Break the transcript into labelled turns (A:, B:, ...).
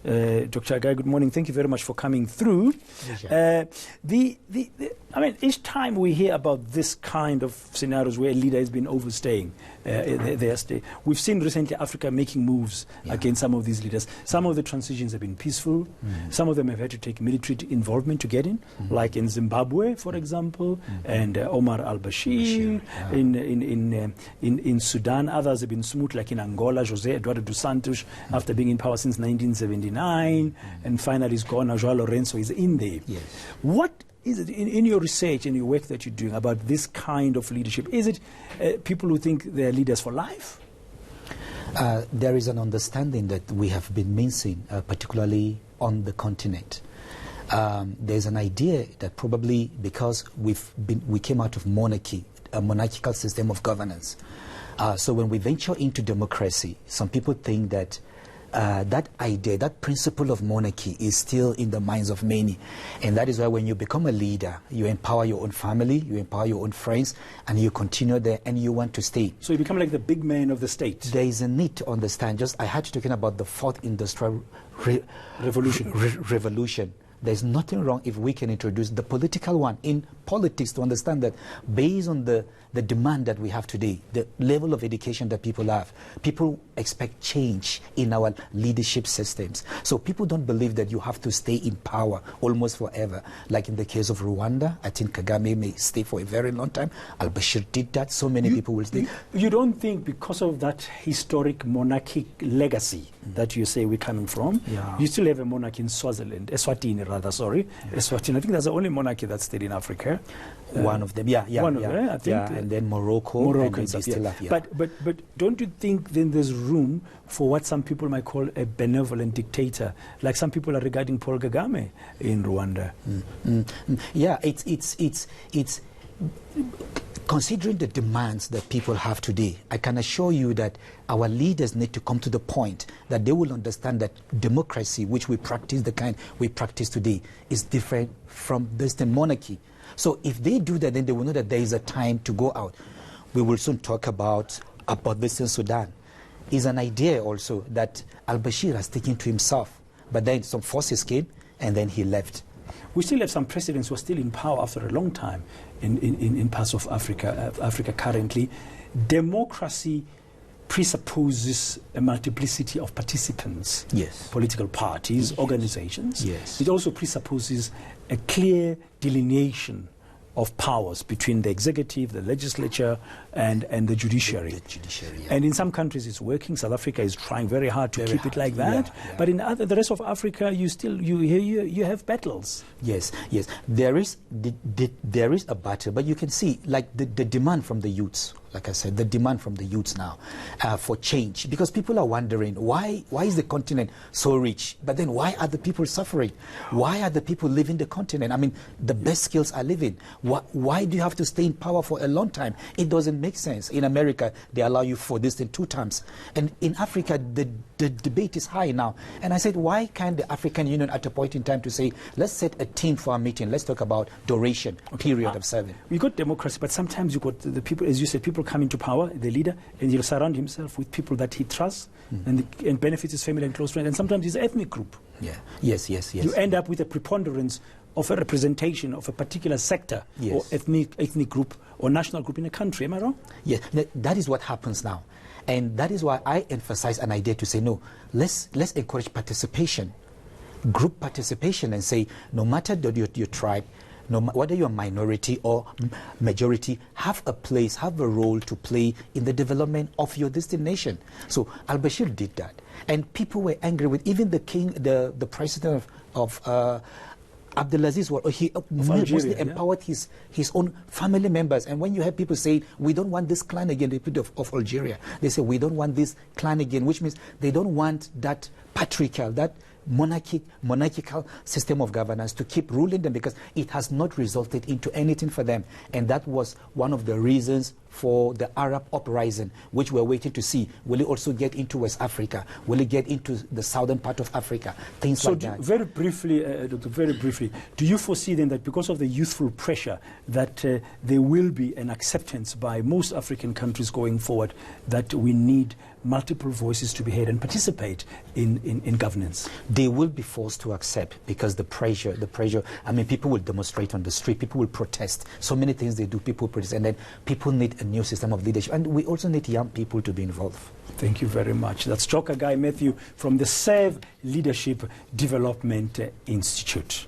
A: Dr. Agai, good morning. Thank you very much for coming through. I mean, each time we hear about this kind of scenarios where a leader has been overstaying their stay, we've seen recently Africa making moves against some of these leaders. Some of the transitions have been peaceful. Some of them have had to take military involvement to get in, like in Zimbabwe, for example, and Omar Al-Bashir. In Sudan, others have been smooth, like in Angola, José Eduardo dos Santos, after being in power since 1979, and finally is gone. Now João Lourenço is in there.
B: Yes.
A: What is it in your research and your work that you're doing about this kind of leadership? Is it people who think they're leaders for life?
B: There is an understanding that we have been missing, particularly on the continent. There's an idea that probably because we came out of monarchy, a monarchical system of governance. So when we venture into democracy, some people think that that idea, that principle of monarchy is still in the minds of many. And that is why when you become a leader, you empower your own family, you empower your own friends, and you continue there and you want to stay.
A: So you become like the big man of the state.
B: There is a need to understand. I had to talking about the fourth industrial revolution. There's nothing wrong if we can introduce the political one in politics to understand that based on the demand that we have today, the level of education that people have, people expect change in our leadership systems. So people don't believe that you have to stay in power almost forever. Like in the case of Rwanda, I think Kagame may stay for a very long time. Al-Bashir did that. So many people will stay.
A: You don't think because of that historic monarchic legacy that you say we're coming from, you still have a monarchy in Swaziland, Eswatini rather, sorry. Eswatini. I think that's the only monarchy that's still in Africa.
B: One of them,
A: one of them, I think.
B: And then Morocco and
A: stuff,
B: still have,
A: But don't you think then there's room for what some people might call a benevolent dictator, like some people are regarding Paul Kagame in Rwanda?
B: Yeah, it's considering the demands that people have today, I can assure you that our leaders need to come to the point that they will understand that democracy, which we practice, the kind we practice today, is different from distant monarchy. So if they do that, then they will know that there is a time to go out. We will soon talk about this in Sudan. It's an idea also that Al-Bashir has taken to himself, but then some forces came and then he left.
A: We still have some presidents who are still in power after a long time in parts of Africa currently. Democracy presupposes a multiplicity of participants, political parties, organizations. It also presupposes a clear delineation of powers between the executive, the legislature, and the judiciary. And in some countries it's working. South Africa is trying very hard to keep it like that. But in the rest of Africa, you have battles.
B: Yes. There is a battle, but you can see like the demand from the youths. Like I said, the demand from the youths now for change, because people are wondering why is the continent so rich, but then why are the people suffering? Why are the people leaving the continent? I mean, the best skills are leaving. Why do you have to stay in power for a long time? It doesn't make sense. In America, they allow you for this in 2 terms, and in Africa, the debate is high now. And I said, why can't the African Union at a point in time to say, let's set a theme for our meeting, let's talk about duration, period of service.
A: We got democracy, but sometimes you got the people, as you said, people come into power, the leader, and he'll surround himself with people that he trusts and benefits his family and close friends, and sometimes his ethnic group.
B: Yes.
A: You end up with a preponderance of a representation of a particular sector or ethnic group or national group in a country. Am I wrong?
B: Yes, that is what happens now. And that is why I emphasize an idea to say, no, let's encourage participation, group participation, and say, no matter your tribe, whether you're a minority or majority, have a place, have a role to play in the development of your destination. So Al-Bashir did that. And people were angry with even the king, the president of Abdelaziz, he mostly empowered his own family members. And when you have people say, we don't want this clan again, the people of Algeria, they say, we don't want this clan again, which means they don't want that patriarchal, that monarchical system of governance to keep ruling them, because it has not resulted into anything for them. And that was one of the reasons for the Arab uprising, which we're waiting to see. Will it also get into West Africa? Will it get into the southern part of Africa? Things like that.
A: Very briefly, Doctor, very briefly, do you foresee then that because of the youthful pressure that there will be an acceptance by most African countries going forward that we need multiple voices to be heard and participate in governance?
B: They will be forced to accept, because the pressure, I mean, people will demonstrate on the street, people will protest. So many things they do, people protest, and then people need a new system of leadership. And we also need young people to be involved.
A: Thank you very much. That's Joka Guy Matthew from the Serve Leadership Development Institute.